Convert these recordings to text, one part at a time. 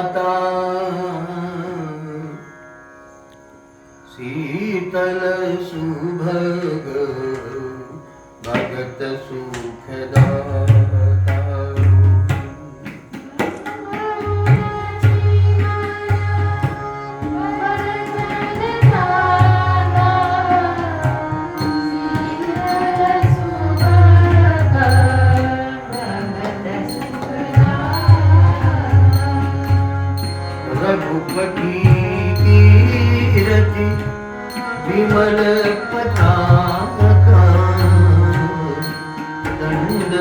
जाता, शीतल सुभग भगत सुख दाता। रघुपति कीरति विमल पताका, दंड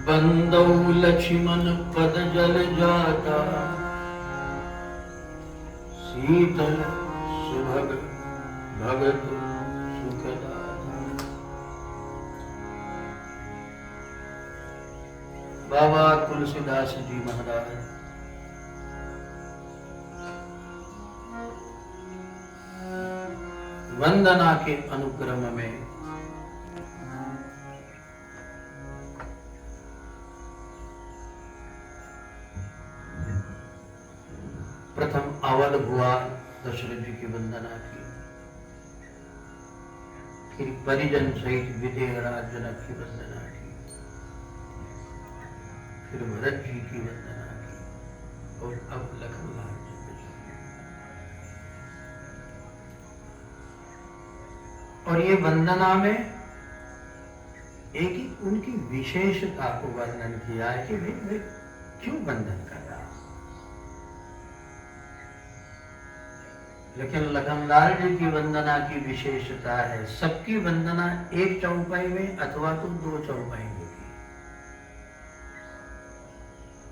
बंदौ लक्ष्मण पद जल जाता, शीतल सुभग भगत सुखदाता। बाबा तुलसीदास जी महाराज वंदना के अनुक्रम में प्रथम अवध हुआ, दशरथ जी की वंदना की, फिर परिजन सहित विदेहराज जनक की वंदना की, फिर भरत जी की वंदना की, और अब लखनलाल जी की। और ये वंदना में एक ही उनकी विशेषता को वर्णन किया है कि वे क्यों वंदन कर रहा। लेकिन लखनलाल जी की वंदना की विशेषता है, सबकी वंदना एक चौपाई में अथवा तो दो चौपाई में की,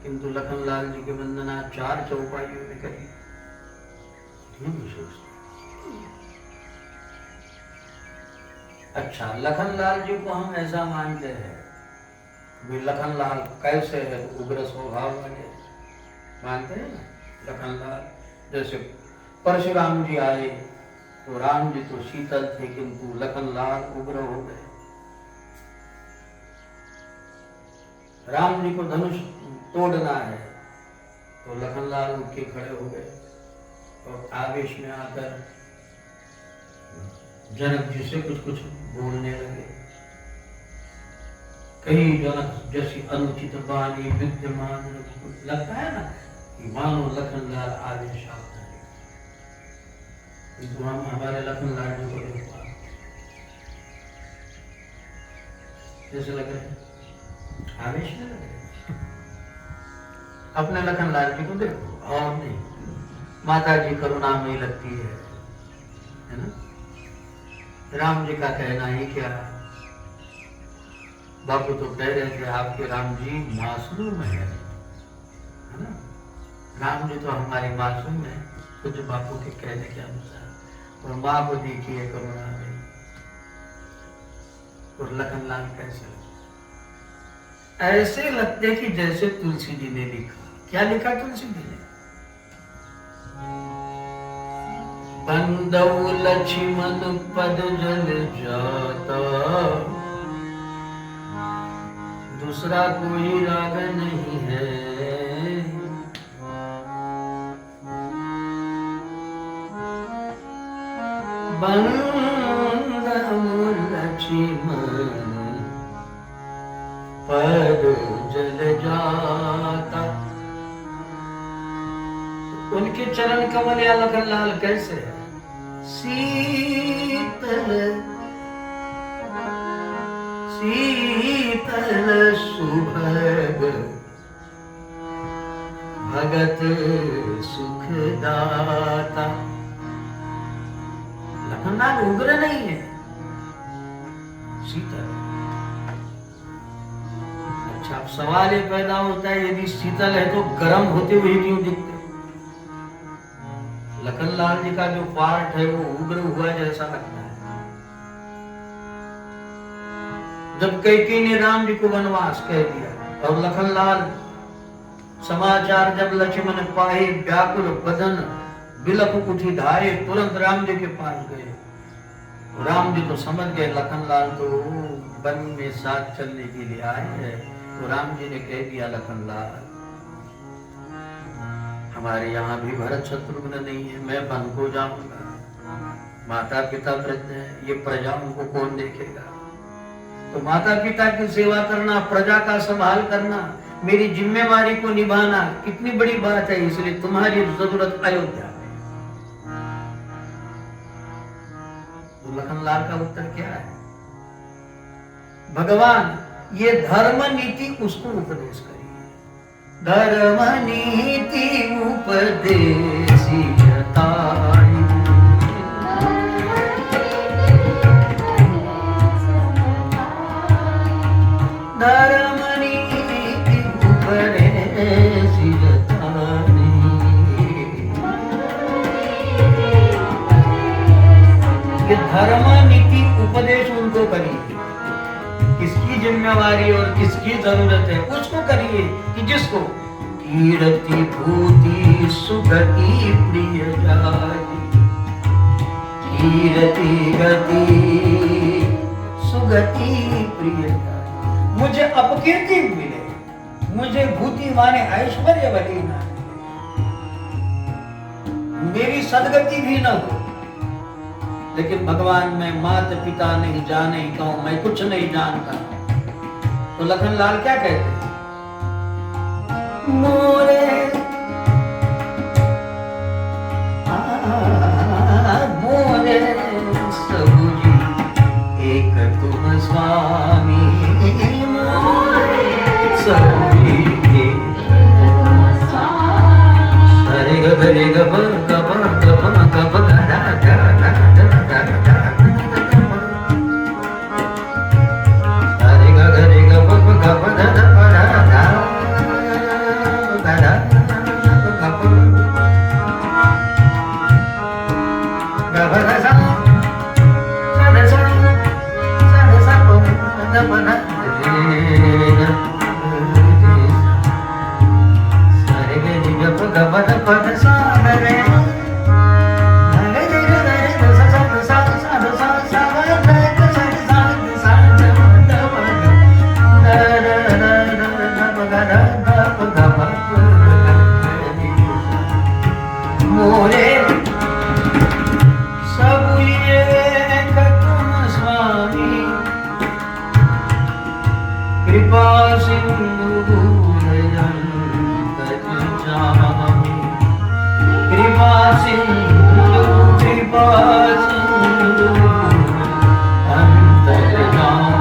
किंतु लखनलाल जी की वंदना 4 चौपाइयों में करी। अच्छा, लखनलाल जी को हम ऐसा मानते हैं, भी लखनलाल कैसे है, उग्र स्वभाव वाले मानते हैं ना। लखनलाल जैसे परशुराम जी आए तो राम जी तो शीतल थे, किंतु लखनलाल उग्र हो गए। राम जी को धनुष तोड़ना है। तो लखनलाल उठ के खड़े हो गए और आवेश में आकर जनक जी से कुछ कुछ बोलने लगे। कई जनक जैसी अनुचित वाणी विद्यमान, लगता है ना कि मानो लखनलाल आवेश आता है। किंतु हम हमारे लखनलाल जी को देखो कैसे लग रहे हैं, आवेश में लग रहे हैं। अपने लखनलाल जी को देखो और नहीं, माता जी करुणामयी लगती है ना। राम जी का कहना ही क्या है, बापू तो कह रहे थे आपके राम जी मासूम है ना। राम जी तो हमारी मासूम है, कुछ बापू के कहने के अनुसार। और माँ को देखिए करुणा में, और लखनलाल कैसे ऐसे लगते कि जैसे तुलसी जी ने लिखा। क्या लिखा तुलसी जी ने? बंदौ लक्ष्मण पद जल जाता, दूसरा कोई राग नहीं है। बंदौ लक्ष्मण पद जल जाता। उनके चरण कमल या लखनलाल कैसे है? शीतल शीतल सुभग भगत सुखदाता। लखनलाल उग्र नहीं है, शीतल। अच्छा, अब सवाल ये पैदा होता है, यदि शीतल है तो गर्म होते हुए क्यों दिखते? लखनलाल जी का जो पार्ट है वो उग्र हुआ जैसा लगता है। जब कैकेयी ने राम जी को वनवास कह दिया और लखनलाल समाचार जब लक्ष्मण पाए, व्याकुल बदन बिलख उठी धाये, तुरंत राम जी के पास गए। राम जी तो समझ गए लखनलाल तो वन में साथ चलने के लिए आए हैं। तो राम जी ने कह दिया, लखनलाल हमारे यहाँ भी भरत शत्रुघ्न नहीं है, मैं वन को जाऊंगा। माता पिता वृद्ध है, ये प्रजाओं को कौन देखेगा? तो माता पिता की सेवा करना, प्रजा का संभाल करना, मेरी जिम्मेवारी को निभाना कितनी बड़ी बात है, इसलिए तुम्हारी जरूरत अयोध्या में। तो लखनलाल का उत्तर क्या है? भगवान ये धर्म नीति उसको उपदेश करिए। धर्म नीति उपदेशी जताई, धर्म नीति उपदेशी जताई। ये धर्म नीति उपदेश उनको करिए। किसकी जिम्मेवारी और किसकी जरूरत है उसको करिए, कि जिसको कीर्ति भूति सुगति प्रिय जाति, कीर्ति गति सुगति प्रिय जाति। मुझे अपकीर्ति मिले, मुझे भूति माने ऐश्वर्य बली ना, मेरी सदगति भी न हो, लेकिन भगवान मैं माता पिता नहीं जाने कहूं, मैं कुछ नहीं जानता। तो लखनलाल क्या कहते हैं? मोरे मोरे सबुजी एक तुम स्वामी, मोरे सबुजी सरे ग रे ग प ग प ग प ग प ग रा गा रा गा रा गा सरे ग रे ग प ग प ग रा गा रा गा रा ग प ग प रा सा सा रे सा प ग प ना रे ग प ग प द प द सा रे सिंदूर अंतर्जामी, कृपा सिंधु कृपा सिंधु अंतर्जामी,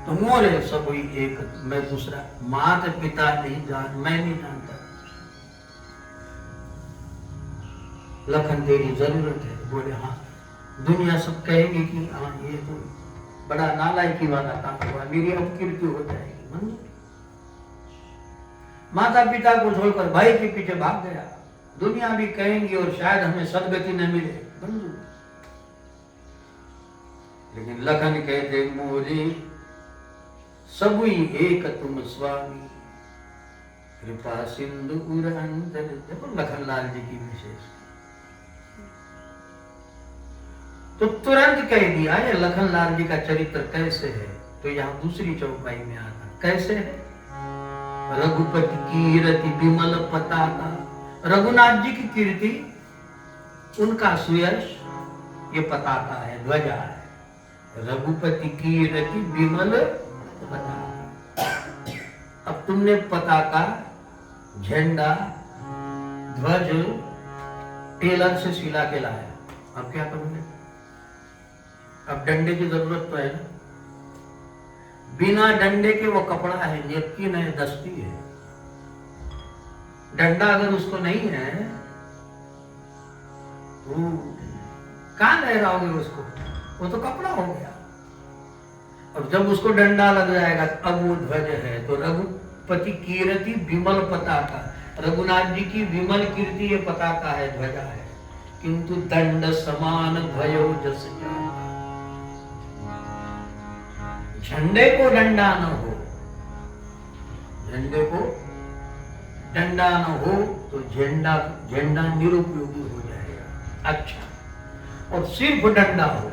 तो मोरे सब हुई एक, मैं दूसरा, माता पिता नहीं जान, मैं नहीं जानता। लखन तेरी जरूरत है। बोले हाँ। दुनिया सब कहेगी कि हाँ ये तो बड़ा नालायकी वाला काम हुआ, मेरी अपकीर्ति हो जाएगी। माता पिता को छोड़कर भाई के पीछे भाग गया, दुनिया भी कहेंगी और शायद हमें सदगति न मिले बंधु। लेकिन लखन कहते मोरी सबुई एक तुम स्वामी, कृपा सिंधु अंतर। देखो लखनलाल जी की विशेष, तो तुरंत कह दिया ये लखनलाल जी का चरित्र कैसे है। तो यहाँ दूसरी चौपाई में आता कैसे है। रघुपति कीर्ति विमल पताका, रघुनाथ जी की कीर्ति, उनका सुयश ये पताका है, ध्वजा है। रघुपति कीर्ति विमल पताका। अब तुमने पताका, झंडा, ध्वज टेलर से सिला के लाया, अब क्या करोगे। अब डंडे की जरूरत तो है ना, बिना डंडे के वो कपड़ा है, यकीन है, दस्ती है। डंडा अगर उसको नहीं है तो कहां लहराओगे उसको, वो तो कपड़ा हो गया। और जब उसको डंडा लग जाएगा अब वो ध्वज है। तो रघुपति कीर्ति विमल पताका, रघुनाथ जी की विमल कीर्ति ये पताका है, ध्वजा है। किंतु दंड समान भयो जस जाता, झंडे को डंडा न हो, झंडे को डंडा न हो तो झंडा निरुपयोगी हो जाएगा। अच्छा, और सिर्फ डंडा हो,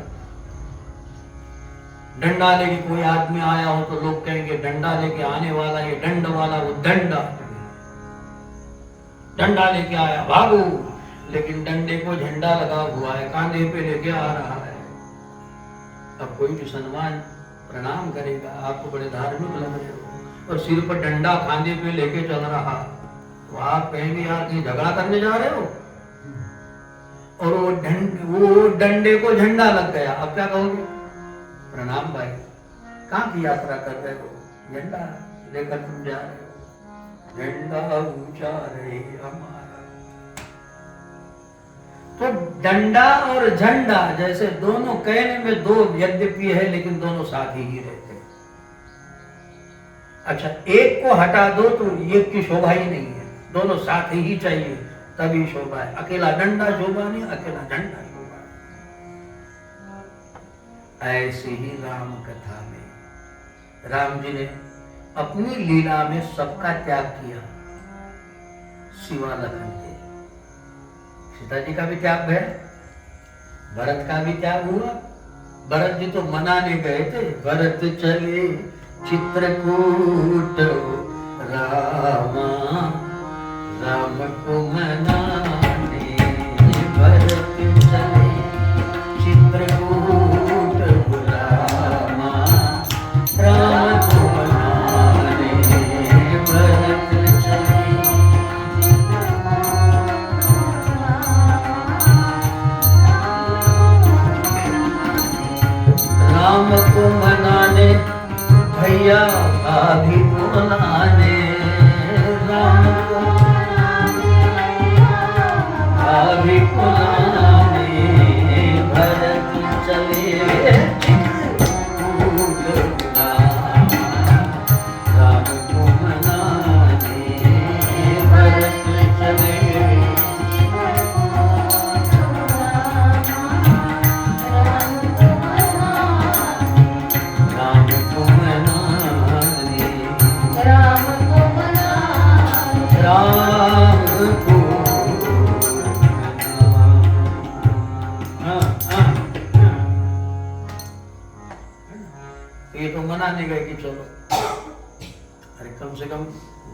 डंडा लेके कोई आदमी आया हो तो लोग कहेंगे डंडा लेके आने वाला, ये दंड वाला, वो दंडा, डंडा लेके आया भागो। लेकिन डंडे को झंडा लगा हुआ है, कांधे पे लेके आ रहा है। अब कोई भी सम्मान प्रणाम करेगा, आपको बड़े धार्मिक लग रहे हो, और सिर पर डंडा खांधे पे लेके चल रहा, तो आप कहेंगे यार कि झगड़ा करने जा रहे हो। और वो डंडे को झंडा लग गया, अब क्या कहोगे। प्रणाम भाई, कहाँ की यात्रा कर रहे हो, झंडा लेकर तुम जा रहे हो, झंडा ऊंचा रहे हमारा। तो डंडा और झंडा जैसे दोनों कहने में दो यद्यपि है, लेकिन दोनों साथ ही रहते हैं। अच्छा, एक को हटा दो तो एक की शोभा ही नहीं है, दोनों साथ ही चाहिए तभी शोभा है। अकेला डंडा शोभा नहीं, अकेला झंडा शोभा। ऐसे ही राम कथा में राम जी ने अपनी लीला में सबका त्याग किया, सिवा लखन के। सीता जी का भी त्याग है, भरत का भी त्याग हुआ। भरत जी तो मनाने गए थे, भरत चले चित्रकूट रामा, राम को मनाने भरत चले चित्रकूट रामा, राम को मनाने भरत चले। राम को मनाने भैया भाभी बोला,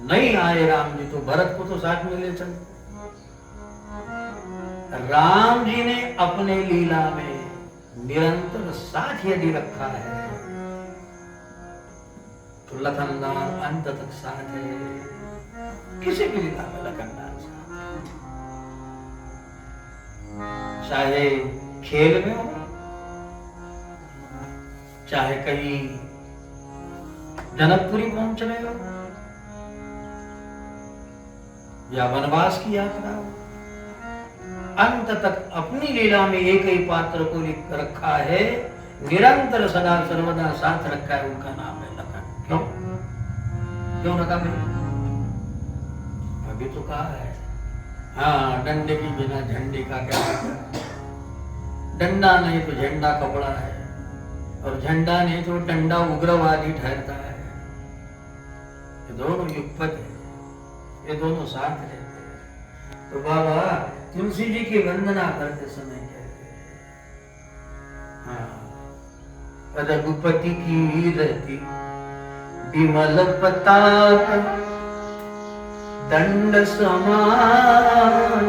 नहीं आए राम जी तो भरत को तो साथ में ले चल। राम जी ने अपने लीला में निरंतर साथ यदि रखा है तो लखनलाल अंत तक साथ है। किसी भी लीला में लखनलाल साथ है, चाहे खेल में हो, चाहे कहीं जनकपुरी पहुंचने हो या वनवास की यात्रा हो, अंत तक अपनी लीला में एक ही पात्र को लिख रखा है, निरंतर सदा सर्वदा साथ रखा है, उनका नाम है लखन। क्यों क्यों रखा भाई? अभी तो कहा है, हाँ डंडे के बिना झंडे का क्या है? डंडा नहीं तो झंडा कपड़ा है, और झंडा नहीं तो डंडा उग्रवादी ठहरता है। ये दोनों युगपत है, ये दोनों साथ रहते हैं। तो बाबा तुलसी जी की वंदना करते समय कहते हैं, हाँ रघुपति की रति विमल पताक दंड समान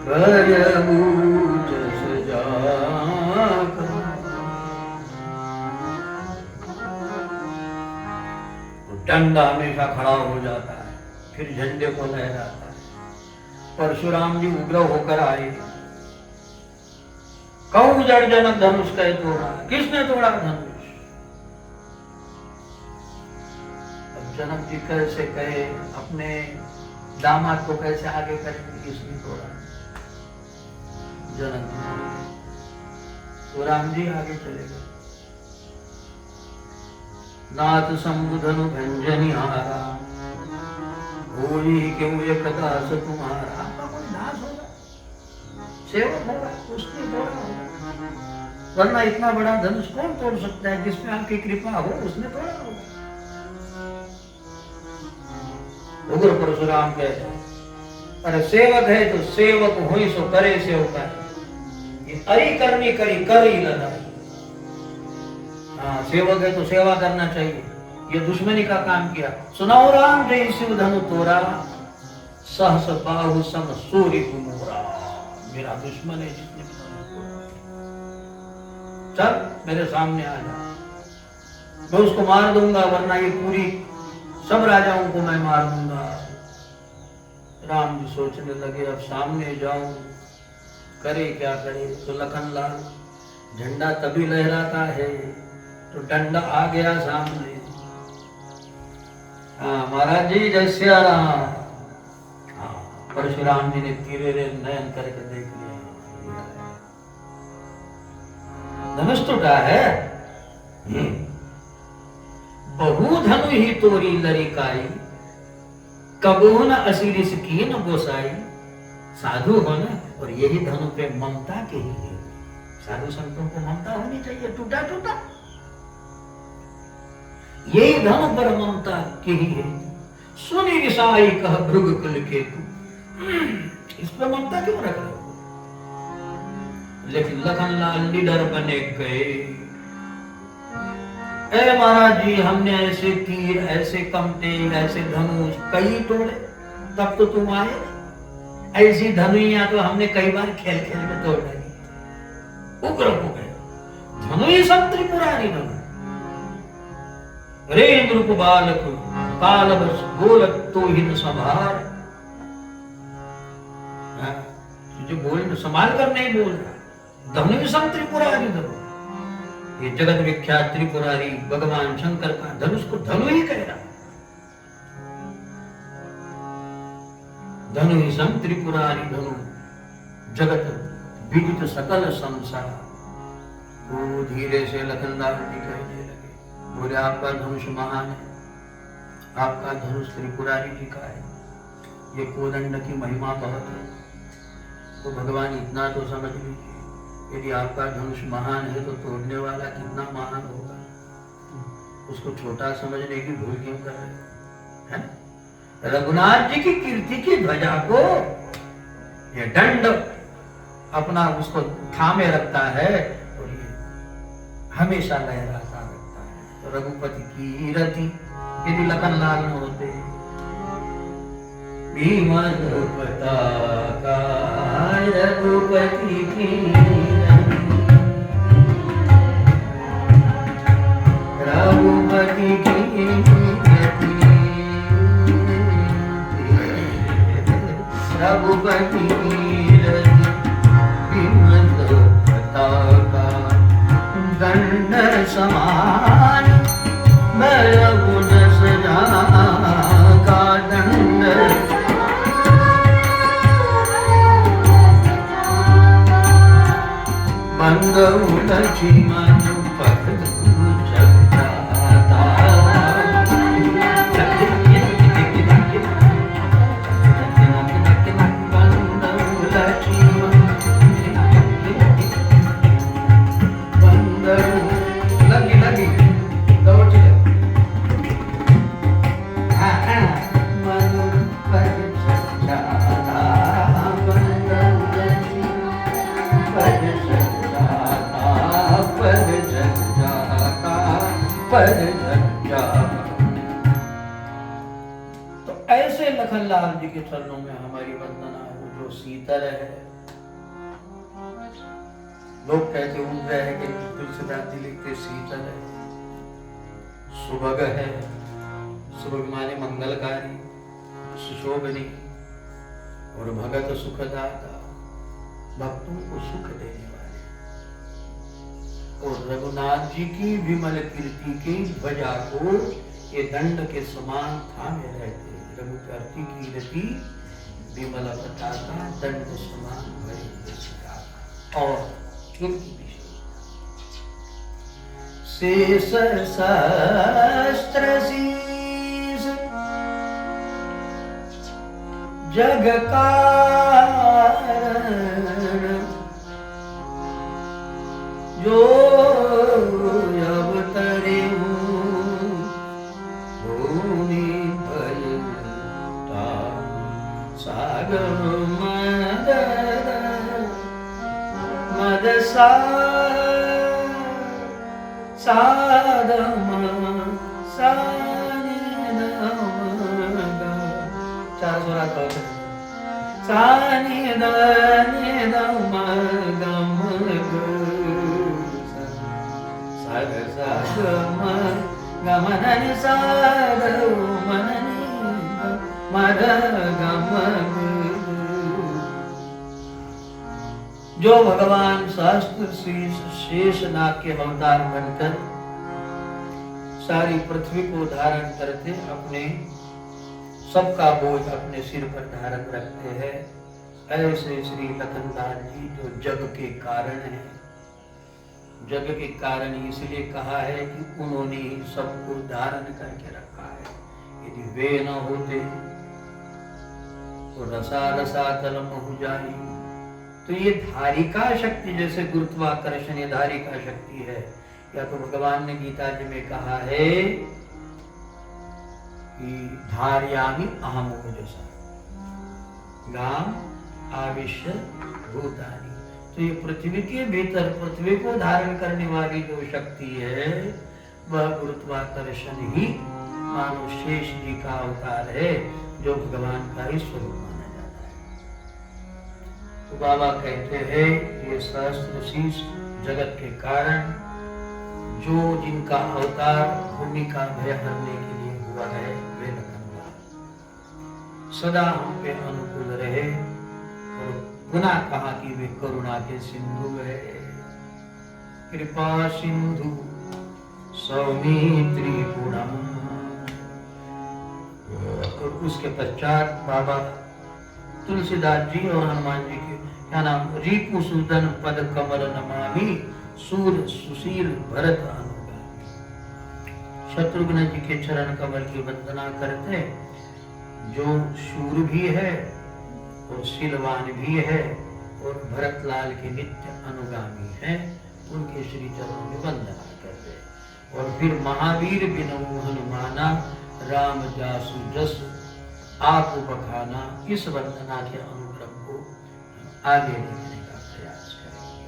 करबू जस जाक। डंडा हमेशा खड़ा हो जाता है, फिर झंडे को लहराता है। परशुराम जी उग्र होकर आए, कौन जड़ जनक धनुष कहे तोड़ा? किसने तोड़ा धनुष? अब जनक जी कैसे कहे, अपने दामाद को कैसे आगे करेंगे, किसने तोड़ा? जनक जी। तो राम जी आगे चले गए। नाथ संबुधनु भंजनी हारा, होई क्यों एक दास तुम्हारा। आपका कोई दास होगा, सेवक होगा, उसने तोड़ा होगा, वरना इतना बड़ा धनुष कौन तोड़ सकता है? जिसमें आपकी कृपा हो उसने तोड़ा होगा। उग्र परशुराम कहते हैं, अरे सेवक है तो सेवक हुई सो करे सेवक है, ये अरी करनी करी कर ही लड़ाई। हाँ सेवक है तो सेवा करना चाहिए, ये दुश्मनी का काम किया। सुनाओ राम जय शिव धनु तोरा, सहस बाहु सम सूर्य कुमोरा। मेरा दुश्मन है जिसने चल मेरे सामने आ जा, मैं उसको मार दूंगा, वरना ये पूरी सब राजाओं को मैं मार दूंगा। राम जी सोचने लगे, अब सामने जाऊं, करे क्या करे? तो लखनलाल झंडा तभी लहराता है तो डंडा आ गया सामने। हाँ महाराज जी जय सिया राम। हाँ परशुराम जी ने तीरे नयन करके देख लिया, धनुष टूटा है। बहु धनु ही तोरी लरिकाई, कबो न असीरिस की न गोसाई। साधु होना और यही धनु पे ममता के ही है। साधु संतों को ममता होनी चाहिए, टूटा टूटा यही धनु पर ममता के ही है। सुनी विसाई कह भृग कुल केतु, इस पर ममता क्यों रख रहे हो? लेकिन लखनलाल निडर बने गए। ए महाराज जी हमने ऐसे तीर, ऐसे कमटे, ऐसे धनुष कई तोड़े, तब तो तुम आए। ऐसी धनुइयां तो हमने कई बार खेल खेल में तोड़ डाली। उग्र हो गए, धनुई सब त्रिपुरारी धनु। रे नृप बालक काल बस बोलक तो ही न संभार। जो बोल संभाल कर नहीं बोल रहा, धनुई सब त्रिपुरारी धनु। ये जगत विख्यात त्रिपुरारी भगवान शंकर का धनुष को धनु ही कह रहा। धनु ही सम त्रिपुरारी धनु, जगत विदित सकल संसार। वो धीरे से लखनलाल जी कहने लगे, बोले आपका धनुष महान है, आपका धनुष त्रिपुरारी जी का है, ये कोदंड की महिमा बहुत है। तो भगवान इतना तो समझ लीजिए, यदि आपका धनुष महान है तो तोड़ने वाला कितना महान होगा। उसको छोटा समझने की भूल क्यों कर रहे हैं? रघुनाथ जी की कीर्ति की ध्वजा को ये दंड अपना उसको थामे रखता है और ये हमेशा लहराता रहता है। तो रघुपति की रति यदि लखनलाल न होते। भीमन पताका रघुपति की रघुपति की रघुपति पताका दंड समान गुण सजा का दंड बंद उलझी मन पद तो ऐसे लखनलाल जी के चरणों में हमारी वंदना हो, जो शीतल है। लोग कहते उग्र है कि तुलसीदास जी लिखते शीतल है, सुभग है, सुभग माने मंगलकारी, सुशोभनी और भगत सुखदाता, भक्तों को सुख देने वाले। और रघुनाथ जी की विमल कीर्ति की ध्वजा को ये दंड के समान थामे रहते। रघुपति कीर्ति विमल पताका दंड समान भय। और इनकी शेष सहस्त्र शीस जग कारण जो अवतरे भूमि भयता सागर मद मद साधम चार सुरा तो सानि दानि दम गम साग साग गमन साग मननि मद गम। जो भगवान सहस्त्र शेष नाग के अवतार बनकर सारी पृथ्वी को धारण करते, अपने सबका बोझ अपने सिर पर धारण रखते हैं, ऐसे श्री लखनलाल जी जो जग के कारण हैं। जग के कारण इसलिए कहा है कि उन्होंने ही सबको धारण करके रखा है। यदि वे न होते तो रसा रसातल महु जाई। तो ये धारिका शक्ति, जैसे गुरुत्वाकर्षण ये धारिका शक्ति है, या तो भगवान ने गीता जी में कहा है कि धारयामि अहम ओजसा गाम आविश्य भूतानि। तो ये पृथ्वी के भीतर पृथ्वी को धारण करने वाली जो शक्ति है वह गुरुत्वाकर्षण ही मानो शेष जी का अवतार है, जो भगवान का ही स्वरूप माना जाता है। तो बाबा कहते हैं ये सहस्त्र शीश जगत के कारण, जो जिनका अवतार भूमि का भय हरने के लिए हुआ है, वे लखनलाल सदा हम पे अनुकूल रहे। और पुनः कहा कि वे करुणा के सिंधु है, कृपा सिंधु सौमित्री गुणम। और उसके पश्चात बाबा तुलसीदास जी और हनुमान जी के क्या नाम, रिपु सुदन पद कमल नमामि सूर सुशील भरत अनुगामी। शत्रुघ्न जी के चरण कमल की वंदना करते, जो शूर भी है और शीलवान भी है और भरतलाल के नित्य अनुगामी है, उनके श्री चरणों में वंदना करते। और फिर महावीर बिनु हनुमाना राम जासु जस आप बखाना, इस वंदना के अनुक्रम को आगे देखने का प्रयास करेंगे।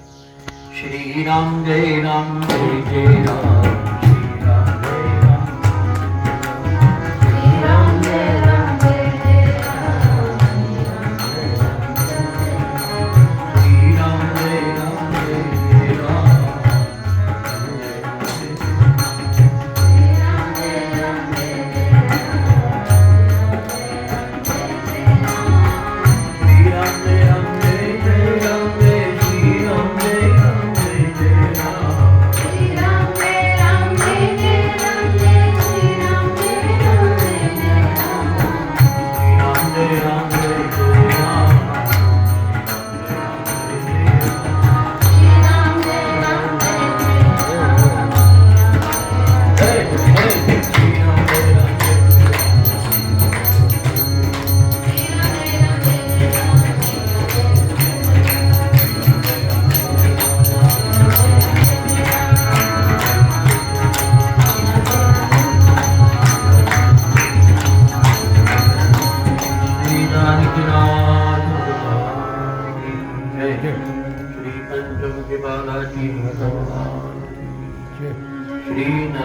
श्री राम जय राम जय जय राम, श्री राम जय राम।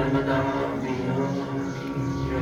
नर्मदा